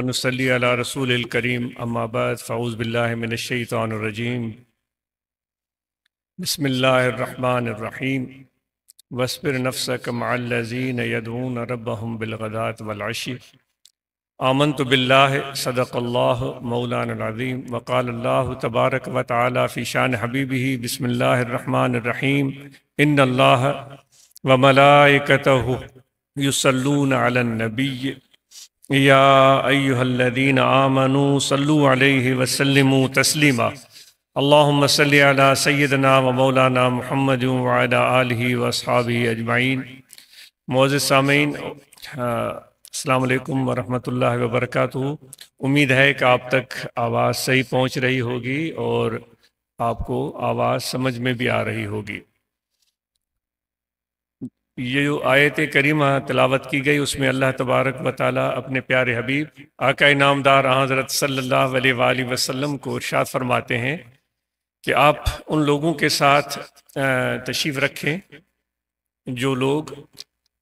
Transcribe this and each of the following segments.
ونصلی علی رسول الکریم اما بعد فاعوذ باللہ من الشیطان الرجیم بسم اللہ الرحمن الرحیم واصبر نفسک مع الذین یدعون ربهم بالغداة والعشی آمنت باللہ صدق اللہ مولانا العظیم وقال اللہ تبارک و تعالی فی شان حبیبہ بسم اللہ الرحمن الرحیم ان اللہ وملائکتہ یصلون علی النبی یا ایہا الذین آمنوا صلوا علیہ وسلموا تسلیما اللہم صلی علی سیدنا و مولانا محمد وعلی آلہ واصحابہ اجمعین۔ معزز سامعین، السلام علیکم ورحمۃ اللہ وبرکاتہ۔ امید ہے کہ آپ تک آواز صحیح پہنچ رہی ہوگی اور آپ کو آواز سمجھ میں بھی آ رہی ہوگی۔ یہ جو آیت کریمہ تلاوت کی گئی اس میں اللہ تبارک و تعالیٰ اپنے پیارے حبیب آقا نامدار حضرت صلی اللہ علیہ وآلہ وسلم کو ارشاد فرماتے ہیں کہ آپ ان لوگوں کے ساتھ تشریف رکھیں جو لوگ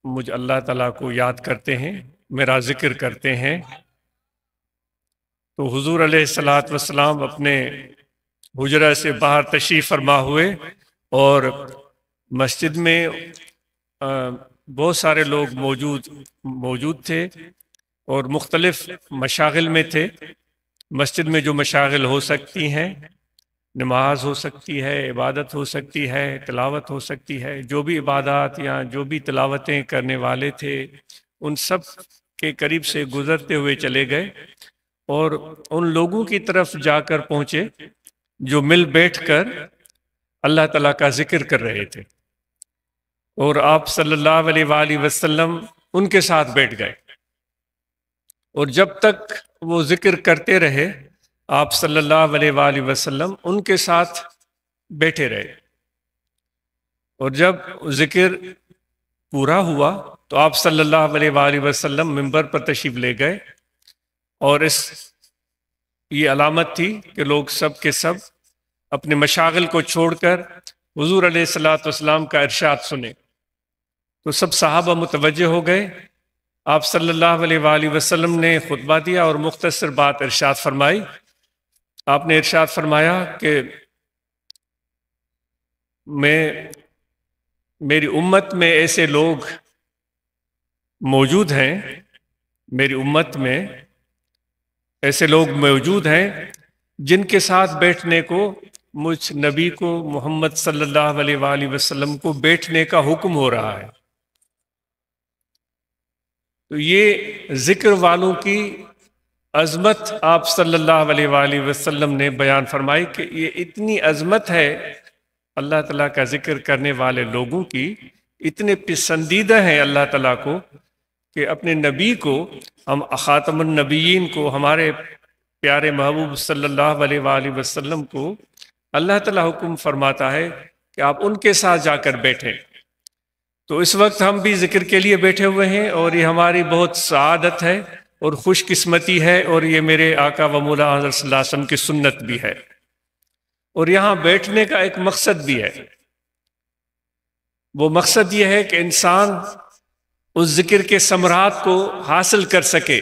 مجھ اللہ تعالیٰ کو یاد کرتے ہیں، میرا ذکر کرتے ہیں۔ تو حضور علیہ الصلوۃ والسلام اپنے حجرہ سے باہر تشریف فرما ہوئے اور مسجد میں بہت سارے لوگ موجود تھے اور مختلف مشاغل میں تھے۔ مسجد میں جو مشاغل ہو سکتی ہیں، نماز ہو سکتی ہے، عبادت ہو سکتی ہے، تلاوت ہو سکتی ہے، جو بھی عبادات یا جو بھی تلاوتیں کرنے والے تھے ان سب کے قریب سے گزرتے ہوئے چلے گئے اور ان لوگوں کی طرف جا کر پہنچے جو مل بیٹھ کر اللہ تعالیٰ کا ذکر کر رہے تھے، اور آپ صلی اللہ علیہ وآلہ وسلم ان کے ساتھ بیٹھ گئے، اور جب تک وہ ذکر کرتے رہے آپ صلی اللہ علیہ وآلہ وسلم ان کے ساتھ بیٹھے رہے، اور جب ذکر پورا ہوا تو آپ صلی اللہ علیہ وآلہ وسلم ممبر پر تشریف لے گئے، اور یہ علامت تھی کہ لوگ سب کے سب اپنے مشاغل کو چھوڑ کر حضور علیہ الصلوۃ والسلام کا ارشاد سنیں۔ تو سب صحابہ متوجہ ہو گئے۔ آپ صلی اللہ علیہ وآلہ وسلم نے خطبہ دیا اور مختصر بات ارشاد فرمائی۔ آپ نے ارشاد فرمایا کہ میری امت میں ایسے لوگ موجود ہیں، میری امت میں ایسے لوگ موجود ہیں جن کے ساتھ بیٹھنے کو مجھ نبی کو محمد صلی اللہ علیہ وآلہ وسلم کو بیٹھنے کا حکم ہو رہا ہے۔ تو یہ ذکر والوں کی عظمت آپ صلی اللہ علیہ وآلہ وسلم نے بیان فرمائی کہ یہ اتنی عظمت ہے اللہ تعالیٰ کا ذکر کرنے والے لوگوں کی، اتنے پسندیدہ ہیں اللہ تعالیٰ کو کہ اپنے نبی کو، ہم خاتم النبیین کو، ہمارے پیارے محبوب صلی اللہ علیہ وآلہ وسلم کو اللہ تعالیٰ حکم فرماتا ہے کہ آپ ان کے ساتھ جا کر بیٹھیں۔ تو اس وقت ہم بھی ذکر کے لیے بیٹھے ہوئے ہیں اور یہ ہماری بہت سعادت ہے اور خوش قسمتی ہے، اور یہ میرے آقا و مولا حضرت صلی اللہ علیہ وسلم کی سنت بھی ہے، اور یہاں بیٹھنے کا ایک مقصد بھی ہے۔ وہ مقصد یہ ہے کہ انسان اس ذکر کے ثمرات کو حاصل کر سکے۔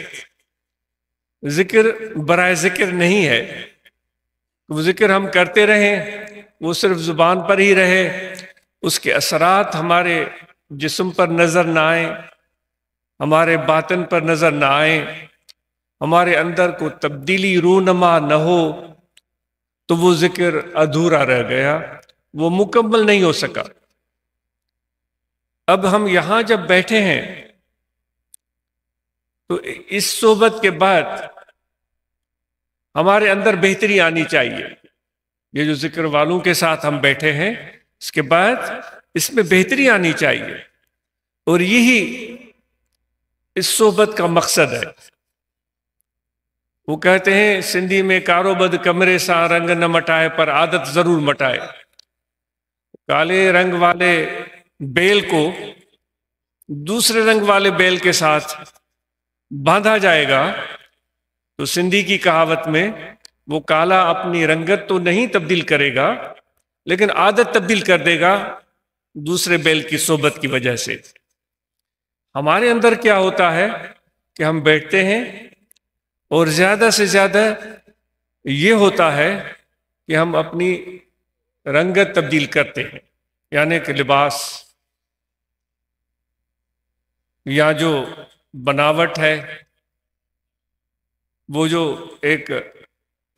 ذکر برائے ذکر نہیں ہے، وہ ذکر ہم کرتے رہیں، وہ صرف زبان پر ہی رہے، اس کے اثرات ہمارے جسم پر نظر نہ آئیں، ہمارے باطن پر نظر نہ آئیں، ہمارے اندر کو تبدیلی رونما نہ ہو، تو وہ ذکر ادھورا رہ گیا، وہ مکمل نہیں ہو سکا۔ اب ہم یہاں جب بیٹھے ہیں تو اس صحبت کے بعد ہمارے اندر بہتری آنی چاہیے۔ یہ جو ذکر والوں کے ساتھ ہم بیٹھے ہیں اس کے بعد اس میں بہتری آنی چاہیے، اور یہی اس صحبت کا مقصد ہے۔ وہ کہتے ہیں سندھی میں کارو بد کمرے سا رنگ نہ مٹائے پر عادت ضرور مٹائے۔ کالے رنگ والے بیل کو دوسرے رنگ والے بیل کے ساتھ باندھا جائے گا تو سندھی کی کہاوت میں وہ کالا اپنی رنگت تو نہیں تبدیل کرے گا لیکن عادت تبدیل کر دے گا دوسرے بیل کی صحبت کی وجہ سے۔ ہمارے اندر کیا ہوتا ہے کہ ہم بیٹھتے ہیں اور زیادہ سے زیادہ یہ ہوتا ہے کہ ہم اپنی رنگت تبدیل کرتے ہیں، یعنی کہ لباس یا جو بناوٹ ہے، وہ جو ایک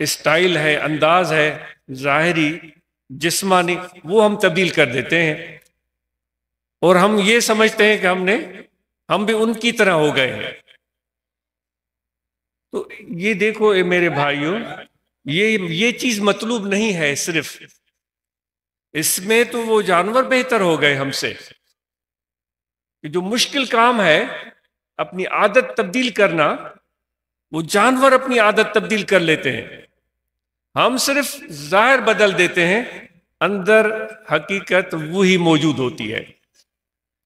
اسٹائل ہے، انداز ہے ظاہری جسمانی، وہ ہم تبدیل کر دیتے ہیں، اور ہم یہ سمجھتے ہیں کہ ہم بھی ان کی طرح ہو گئے ہیں۔ تو یہ دیکھو اے میرے بھائیوں، یہ چیز مطلوب نہیں ہے، صرف اس میں تو وہ جانور بہتر ہو گئے ہم سے، کہ جو مشکل کام ہے اپنی عادت تبدیل کرنا، وہ جانور اپنی عادت تبدیل کر لیتے ہیں، ہم صرف ظاہر بدل دیتے ہیں، اندر حقیقت وہی موجود ہوتی ہے۔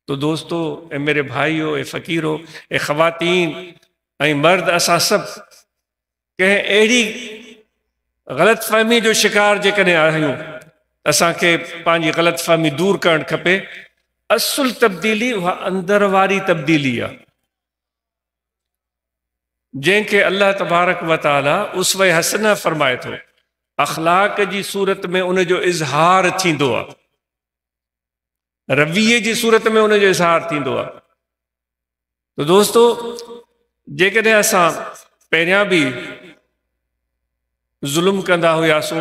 تو دوستو، اے میرے بھائیو، اے فقیرو، اے خواتین، اے مرد، اساں سب کہیں ایڑی غلط فہمی جو شکار جے کنے آہیوں، اساں کے پانچی غلط فہمی دور کرن کھپے۔ اصل تبدیلی وہ اندر واری تبدیلی ہے، جن کے اللہ تبارک و تعالی اسوہ حسنہ فرمائے تو اخلاق جی صورت میں ان جو اظہار تھیندو ہے، رویے جی صورت میں ان جو اظہار تھیندو ہے۔ تو دوستو، جے کدیں اساں پہریاں بھی ظلم کندا ہویاسوں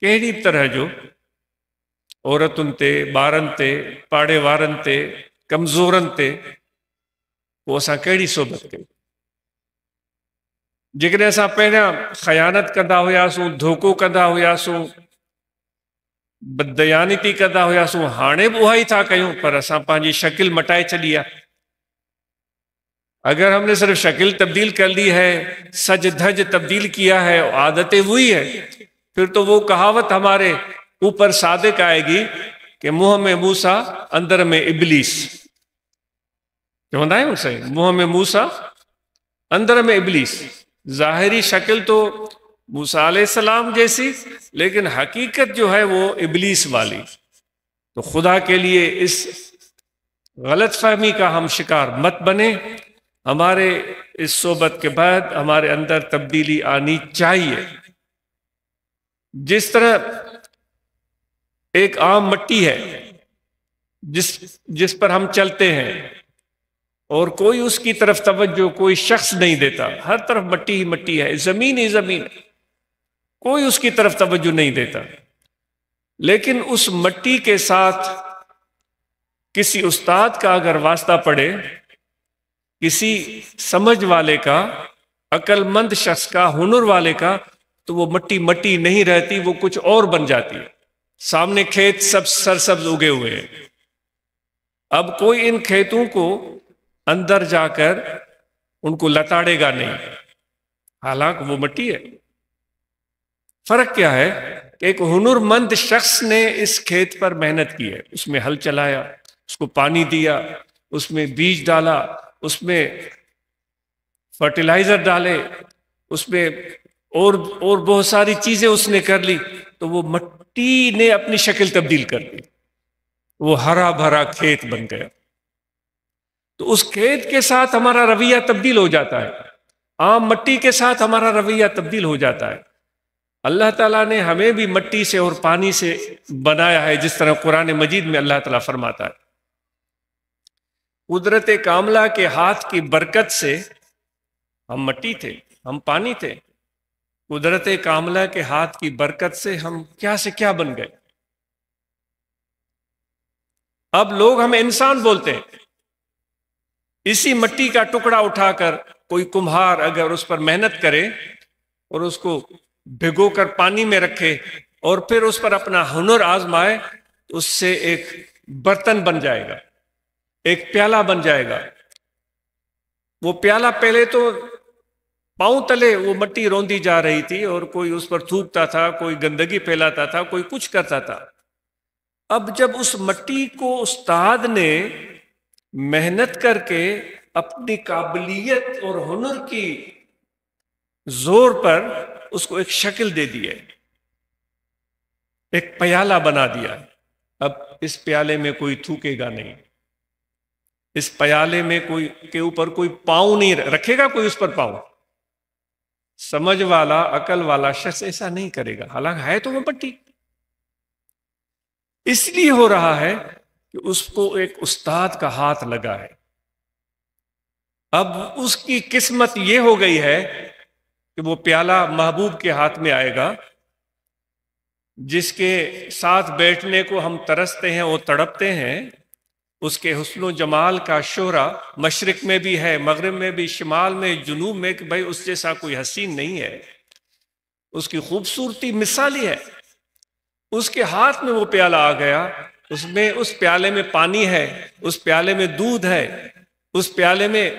کہڑی طرح جو عورتن تے، بارن تے، پاڑے وارن تے، کمزورن تے، وہ اساں کہڑی صحبت کیوں، جیکڈیں اساں پہریاں خیانت کندا ہویاسوں، دھوکو کندا ہویاسوں، بددیانتی کندا ہویاسوں، ہانے بھی وہی تھا کیوں، پر اساں پانچی شکل مٹائے چلیا۔ اگر ہم نے صرف شکل تبدیل کر لی ہے، سج دھج تبدیل کیا ہے، عادتیں وہی ہے، پھر تو وہ کہاوت ہمارے اوپر صادق آئے گی کہ منہ میں موسیٰ اندر میں ابلیس، جو ہوندہ ہے اسے منہ میں موسیٰ اندر میں ابلیس۔ ظاہری شکل تو موسیٰ علیہ السلام جیسی، لیکن حقیقت جو ہے وہ ابلیس والی۔ تو خدا کے لیے اس غلط فہمی کا ہم شکار مت بنے، ہمارے اس صحبت کے بعد ہمارے اندر تبدیلی آنی چاہیے۔ جس طرح ایک عام مٹی ہے جس پر ہم چلتے ہیں اور کوئی اس کی طرف توجہ کوئی شخص نہیں دیتا، ہر طرف مٹی ہی مٹی ہے، زمین ہی زمین، کوئی اس کی طرف توجہ نہیں دیتا، لیکن اس مٹی کے ساتھ کسی استاد کا اگر واسطہ پڑے، کسی سمجھ والے کا، عقل مند شخص کا، ہنر والے کا، تو وہ مٹی مٹی نہیں رہتی، وہ کچھ اور بن جاتی ہے۔ سامنے کھیت سب سرسبز اگے ہوئے ہیں، اب کوئی ان کھیتوں کو اندر جا کر ان کو لتاڑے گا نہیں، حالانکہ وہ مٹی ہے۔ فرق کیا ہے کہ ایک ہنر مند شخص نے اس کھیت پر محنت کی ہے، اس میں ہل چلایا، اس کو پانی دیا، اس میں بیج ڈالا، اس میں فرٹیلائزر ڈالے، اس میں اور بہت ساری چیزیں اس نے کر لی، تو وہ مٹی نے اپنی شکل تبدیل کر دی، وہ ہرا بھرا کھیت بن گیا۔ تو اس کھیت کے ساتھ ہمارا رویہ تبدیل ہو جاتا ہے، عام مٹی کے ساتھ ہمارا رویہ تبدیل ہو جاتا ہے۔ اللہ تعالیٰ نے ہمیں بھی مٹی سے اور پانی سے بنایا ہے، جس طرح قرآن مجید میں اللہ تعالیٰ فرماتا ہے، قدرت کاملہ کے ہاتھ کی برکت سے ہم مٹی تھے، ہم پانی تھے، قدرت کاملہ کے ہاتھ کی برکت سے ہم کیا سے کیا بن گئے۔ اب لوگ ہمیں انسان بولتے ہیں، اسی مٹی کا ٹکڑا اٹھا کر کوئی کمہار اگر اس پر محنت کرے اور اس کو بھگو کر پانی میں رکھے اور پھر اس پر اپنا ہنر آزمائے، تو اس سے ایک برتن بن جائے گا، ایک پیالہ بن جائے گا۔ وہ پیالہ پہلے تو پاؤں تلے وہ مٹی روندی جا رہی تھی اور کوئی اس پر تھوکتا تھا، کوئی گندگی پھیلاتا تھا، کوئی کچھ کرتا تھا۔ اب جب اس مٹی کو استاد نے محنت کر کے اپنی قابلیت اور ہنر کی زور پر اس کو ایک شکل دے دی ہے، ایک پیالہ بنا دیا، اب اس پیالے میں کوئی تھوکے گا نہیں۔ اس پیالے میں کوئی کے اوپر کوئی پاؤں نہیں رکھے گا، کوئی اس پر پاؤں. سمجھ والا، عقل والا شخص ایسا نہیں کرے گا، حالانکہ ہے تو وہ مٹی. اس لیے ہو رہا ہے کہ اس کو ایک استاد کا ہاتھ لگا ہے. اب اس کی قسمت یہ ہو گئی ہے کہ وہ پیالہ محبوب کے ہاتھ میں آئے گا، جس کے ساتھ بیٹھنے کو ہم ترستے ہیں، وہ تڑپتے ہیں. اس کے حسن و جمال کا شہرہ مشرق میں بھی ہے، مغرب میں بھی، شمال میں، جنوب میں، کہ بھائی اس جیسا کوئی حسین نہیں ہے. اس کی خوبصورتی مثالی ہے. اس کے ہاتھ میں وہ پیالہ آ گیا، اس پیالے میں پانی ہے، اس پیالے میں دودھ ہے، اس پیالے میں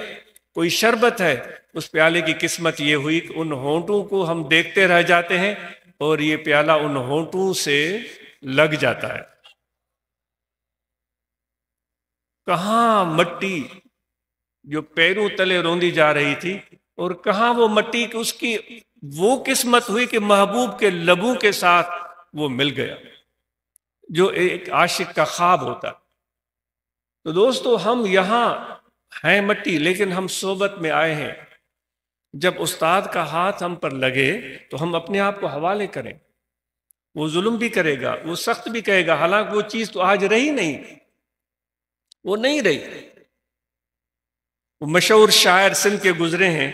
کوئی شربت ہے. اس پیالے کی قسمت یہ ہوئی کہ ان ہونٹوں کو ہم دیکھتے رہ جاتے ہیں اور یہ پیالہ ان ہونٹوں سے لگ جاتا ہے. کہاں مٹی جو پیروں تلے روندی جا رہی تھی، اور کہاں وہ مٹی کہ اس کی وہ قسمت ہوئی کہ محبوب کے لبوں کے ساتھ وہ مل گیا، جو ایک عاشق کا خواب ہوتا. تو دوستو، ہم یہاں ہیں مٹی، لیکن ہم صحبت میں آئے ہیں. جب استاد کا ہاتھ ہم پر لگے تو ہم اپنے آپ کو حوالے کریں. وہ ظلم بھی کرے گا، وہ سخت بھی کہے گا، حالانکہ وہ چیز تو آج رہی نہیں، وہ نہیں رہی. وہ مشہور شاعر سندھ کے گزرے ہیں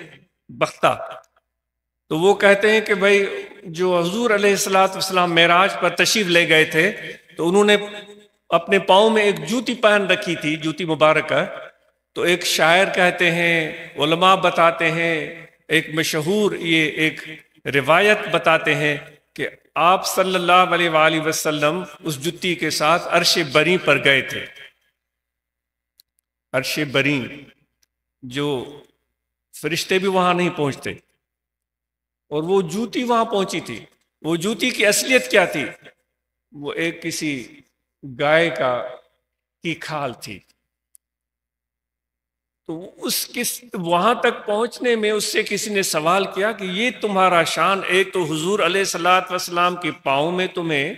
بختہ، تو وہ کہتے ہیں کہ بھائی جو حضور علیہ السلام معراج پر تشریف لے گئے تھے تو انہوں نے اپنے پاؤں میں ایک جوتی پہن رکھی تھی، جوتی مبارکہ. تو ایک شاعر کہتے ہیں، علماء بتاتے ہیں، ایک مشہور یہ ایک روایت بتاتے ہیں کہ آپ صلی اللہ علیہ وآلہ وسلم اس جوتی کے ساتھ عرش بری پر گئے تھے. عرش بری جو فرشتے بھی وہاں نہیں پہنچتے، اور وہ جوتی وہاں پہنچی تھی. وہ جوتی کی اصلیت کیا تھی؟ وہ ایک کسی گائے کی کھال تھی. تو وہاں تک پہنچنے میں اس سے کسی نے سوال کیا کہ یہ تمہارا شان، ایک تو حضور علیہ السلام کے پاؤں میں تمہیں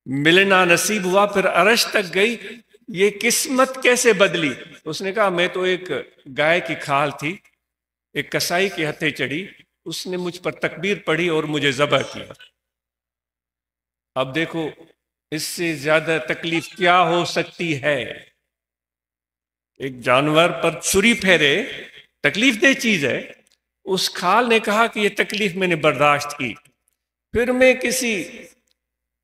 ملنا نصیب ہوا، پھر عرش تک گئی، یہ قسمت کیسے بدلی؟ اس نے کہا میں تو ایک گائے کی کھال تھی، ایک کسائی کے ہتھے چڑھی، اس نے مجھ پر تکبیر پڑھی اور مجھے ذبح کیا. اب دیکھو اس سے زیادہ تکلیف کیا ہو سکتی ہے؟ ایک جانور پر چھری پھیرے تکلیف دہ چیز ہے. اس کھال نے کہا کہ یہ تکلیف میں نے برداشت کی. پھر میں کسی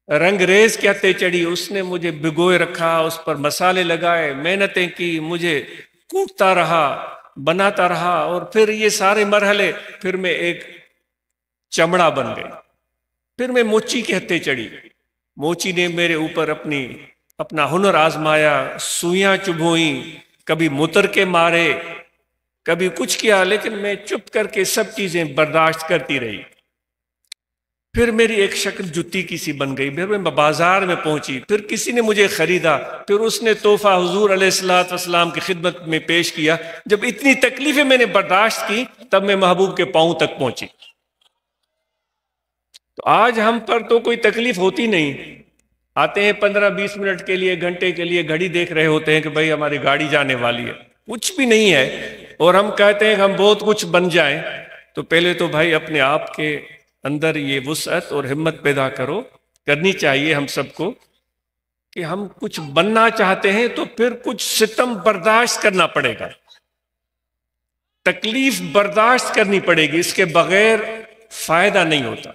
رنگ ریز کے ہتھے چڑھی، اس نے مجھے بھگوئے رکھا، اس پر مسالے لگائے، محنتیں کی، مجھے کوٹتا رہا، بناتا رہا، اور پھر یہ سارے مرحلے، پھر میں ایک چمڑا بن گئی. پھر میں موچی کے ہتھے چڑھی، موچی نے میرے اوپر اپنا ہنر آزمایا، سوئیاں چبھوئیں، کبھی متر کے مارے، کبھی کچھ کیا، لیکن میں چپ کر کے سب چیزیں برداشت کرتی رہی. پھر میری ایک شکل جتی کی سی بن گئی، پھر میں بازار میں پہنچی، پھر کسی نے مجھے خریدا، پھر اس نے تحفہ حضور علیہ السلام کی خدمت میں پیش کیا. جب اتنی تکلیفیں میں نے برداشت کی تب میں محبوب کے پاؤں تک پہنچی. تو آج ہم پر تو کوئی تکلیف ہوتی نہیں، آتے ہیں 15-20 منٹ کے لیے، گھنٹے کے لیے گھڑی دیکھ رہے ہوتے ہیں کہ بھائی ہماری گاڑی جانے والی ہے، کچھ بھی نہیں ہے، اور ہم کہتے ہیں کہ ہم بہت کچھ بن جائیں. تو پہلے تو بھائی اپنے آپ کے اندر یہ وسعت اور ہمت پیدا کرنی چاہیے ہم سب کو کہ ہم کچھ بننا چاہتے ہیں تو پھر کچھ ستم برداشت کرنا پڑے گا، تکلیف برداشت کرنی پڑے گی، اس کے بغیر فائدہ نہیں ہوتا.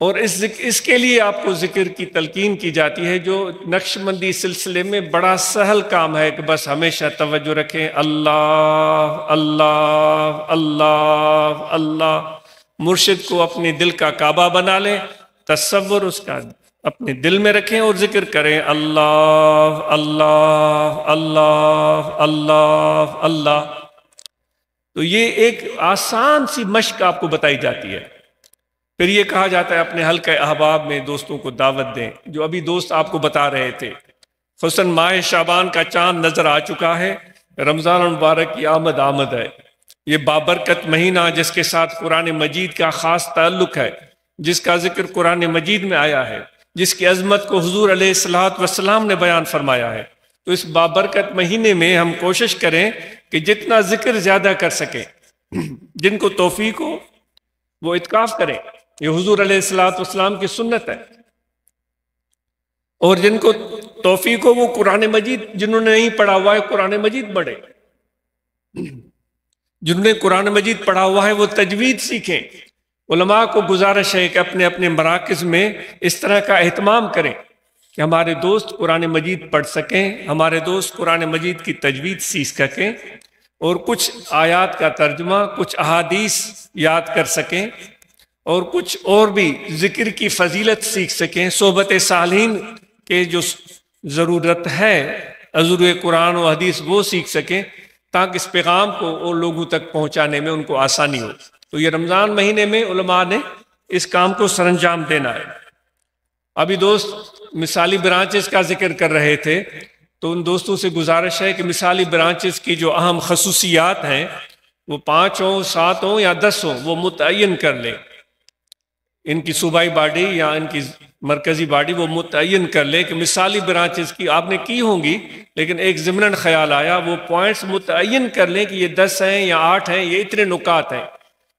اور اس کے لیے آپ کو ذکر کی تلقین کی جاتی ہے، جو نقشبندی سلسلے میں بڑا سہل کام ہے کہ بس ہمیشہ توجہ رکھیں، اللہ اللہ اللہ اللہ. مرشد کو اپنے دل کا کعبہ بنا لیں، تصور اس کا اپنے دل میں رکھیں اور ذکر کریں، اللہ اللہ اللہ اللہ اللہ. تو یہ ایک آسان سی مشق آپ کو بتائی جاتی ہے. پھر یہ کہا جاتا ہے اپنے حلقہ احباب میں دوستوں کو دعوت دیں، جو ابھی دوست آپ کو بتا رہے تھے. حسن ماہ شعبان کا چاند نظر آ چکا ہے، رمضان المبارک کی آمد ہے. یہ بابرکت مہینہ جس کے ساتھ قرآن مجید کا خاص تعلق ہے، جس کا ذکر قرآن مجید میں آیا ہے، جس کی عظمت کو حضور علیہ السلام نے بیان فرمایا ہے. تو اس بابرکت مہینے میں ہم کوشش کریں کہ جتنا ذکر زیادہ کر سکیں، جن کو توفیق ہو وہ اعتکاف کریں، یہ حضور علیہ الصلوۃ والسلام کی سنت ہے، اور جن کو توفیق ہو وہ قرآن مجید، جنہوں نے نہیں پڑھا ہوا ہے قرآن مجید پڑھیں، جنہوں نے قرآن مجید پڑھا ہوا ہے وہ تجوید سیکھیں۔ علماء کو گزارش ہے کہ اپنے اپنے مراکز میں اس طرح کا اہتمام کریں کہ ہمارے دوست قرآن مجید پڑھ سکیں، ہمارے دوست قرآن مجید کی تجوید سیکھ سکیں، اور کچھ آیات کا ترجمہ، کچھ احادیث یاد کر سکیں، اور کچھ اور بھی ذکر کی فضیلت سیکھ سکیں، صحبت صالحین کے جو ضرورت ہے حضور قرآن و حدیث وہ سیکھ سکیں، تاکہ اس پیغام کو اور لوگوں تک پہنچانے میں ان کو آسانی ہو۔ تو یہ رمضان مہینے میں علماء نے اس کام کو سر انجام دینا ہے۔ ابھی دوست مثالی برانچز کا ذکر کر رہے تھے، تو ان دوستوں سے گزارش ہے کہ مثالی برانچز کی جو اہم خصوصیات ہیں وہ 5 ہوں، 7 ہوں یا 10 ہوں، وہ متعین کر لیں۔ ان کی صوبائی باڈی یا ان کی مرکزی باڈی وہ متعین کر لے کہ مثالی برانچز کی آپ نے کی ہوں گی، لیکن ایک ضمناً خیال آیا وہ پوائنٹس متعین کر لیں کہ یہ 10 ہیں یا 8 ہیں، یہ اتنے نکات ہیں،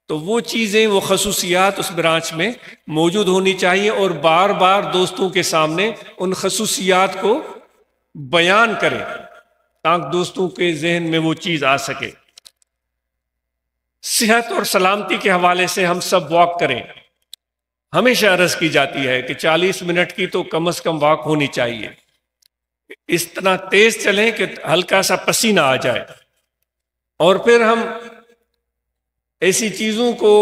تو وہ چیزیں، وہ خصوصیات اس برانچ میں موجود ہونی چاہیے، اور بار بار دوستوں کے سامنے ان خصوصیات کو بیان کریں تاکہ دوستوں کے ذہن میں وہ چیز آ سکے۔ صحت اور سلامتی کے حوالے سے ہم سب واک کریں۔ ہمیشہ عرض کی جاتی ہے کہ 40 منٹ کی تو کم از کم واک ہونی چاہیے، اس طرح تیز چلیں کہ ہلکا سا پسینہ آ جائے، اور پھر ہم ایسی چیزوں کو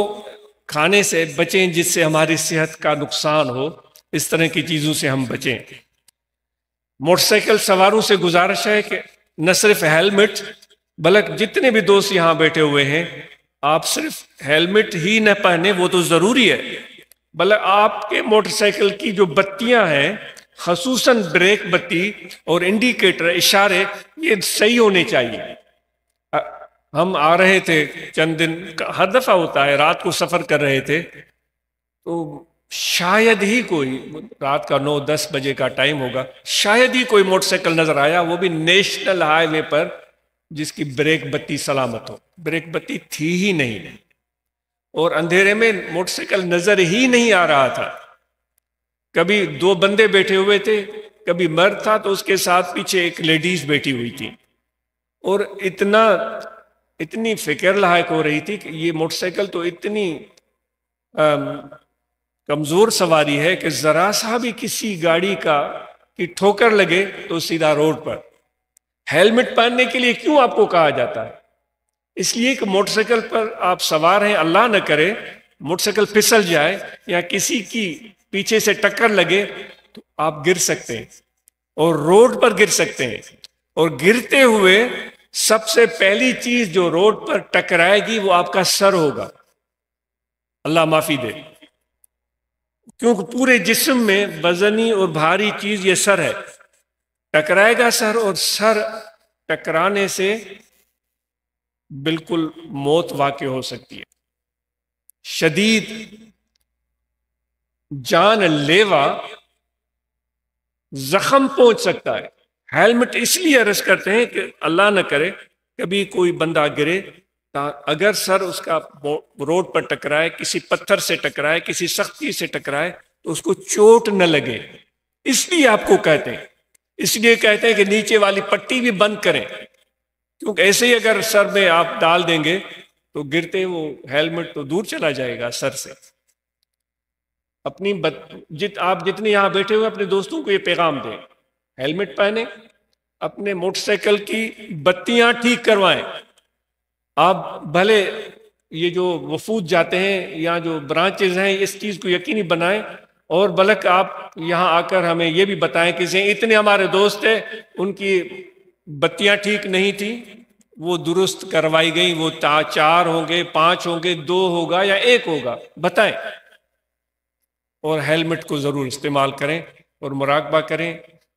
کھانے سے بچیں جس سے ہماری صحت کا نقصان ہو، اس طرح کی چیزوں سے ہم بچیں۔ موٹر سائیکل سواروں سے گزارش ہے کہ نہ صرف ہیلمٹ، بلکہ جتنے بھی دوست یہاں بیٹھے ہوئے ہیں، آپ صرف ہیلمٹ ہی نہ پہنے وہ تو ضروری ہے، بلکہ آپ کے موٹر سائیکل کی جو بتیاں ہیں، خصوصاً بریک بتی اور انڈیکیٹر، اشارے، یہ صحیح ہونے چاہیے۔ ہم آ رہے تھے چند دن، ہر دفعہ ہوتا ہے، رات کو سفر کر رہے تھے، تو شاید ہی کوئی، رات کا 9-10 بجے کا ٹائم ہوگا، شاید ہی کوئی موٹر سائیکل نظر آیا، وہ بھی نیشنل ہائی وے پر، جس کی بریک بتی سلامت ہو۔ بریک بتی تھی ہی نہیں، اور اندھیرے میں موٹر سائیکل نظر ہی نہیں آ رہا تھا۔ کبھی 2 بندے بیٹھے ہوئے تھے، کبھی مرد تھا تو اس کے ساتھ پیچھے ایک لیڈیز بیٹھی ہوئی تھی، اور اتنی فکر لاحق ہو رہی تھی کہ یہ موٹر سائیکل تو اتنی کمزور سواری ہے کہ ذرا سا بھی کسی گاڑی کی ٹھوکر لگے تو سیدھا روڈ پر۔ ہیلمٹ پہننے کے لیے کیوں آپ کو کہا جاتا ہے؟ اس لیے کہ موٹر سائیکل پر آپ سوار ہیں، اللہ نہ کرے موٹر سائیکل پھسل جائے یا کسی کی پیچھے سے ٹکر لگے تو آپ گر سکتے ہیں، اور روڈ پر گر سکتے ہیں، اور گرتے ہوئے سب سے پہلی چیز جو روڈ پر ٹکرائے گی وہ آپ کا سر ہوگا، اللہ معافی دے، کیونکہ پورے جسم میں وزنی اور بھاری چیز یہ سر ہے، ٹکرائے گا سر، اور سر ٹکرانے سے بالکل موت واقع ہو سکتی ہے، شدید جان لیوا زخم پہنچ سکتا ہے۔ ہیلمٹ اس لیے عرض کرتے ہیں کہ اللہ نہ کرے کبھی کوئی بندہ گرے، اگر سر اس کا روڈ پر ٹکرائے، کسی پتھر سے ٹکرائے، کسی سختی سے ٹکرائے تو اس کو چوٹ نہ لگے، اس لیے آپ کو کہتے ہیں، اس لیے کہتے ہیں کہ نیچے والی پٹی بھی بند کریں، کیونکہ ایسے ہی اگر سر میں آپ ڈال دیں گے تو گرتے وہ ہیلمٹ تو دور چلا جائے گا سر سے۔ آپ جتنے یہاں بیٹھے ہوئے اپنے دوستوں کو یہ پیغام دیں، ہیلمٹ پہنیں، اپنے موٹر سائیکل کی بتیاں ٹھیک کروائیں۔ آپ بھلے یہ جو وفود جاتے ہیں یا جو برانچز ہیں اس چیز کو یقینی بنائیں، اور بلکہ آپ یہاں آ کر ہمیں یہ بھی بتائیں کہ اتنے ہمارے دوست ہیں ان کی بتیاں ٹھیک نہیں تھی، وہ درست کروائی گئی، وہ 4 ہوں گے، 5 ہوں گے، 2 ہوگا یا 1 ہوگا، بتائیں۔ اور ہیلمٹ کو ضرور استعمال کریں اور مراقبہ کریں،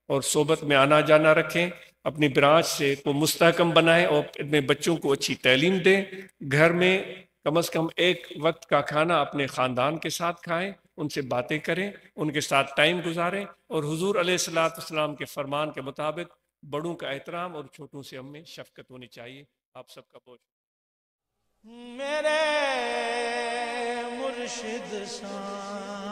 اور صحبت میں آنا جانا رکھیں، اپنی برانچ سے کو مستحکم بنائیں، اور اپنے بچوں کو اچھی تعلیم دیں۔ گھر میں کم از کم 1 وقت کا کھانا اپنے خاندان کے ساتھ کھائیں، ان سے باتیں کریں، ان کے ساتھ ٹائم گزاریں، اور حضور علیہ الصلوۃ والسلام کے فرمان کے مطابق بڑوں کا احترام اور چھوٹوں سے ہم میں شفقت ہونی چاہیے. آپ سب کا بہت میرے مرشد شان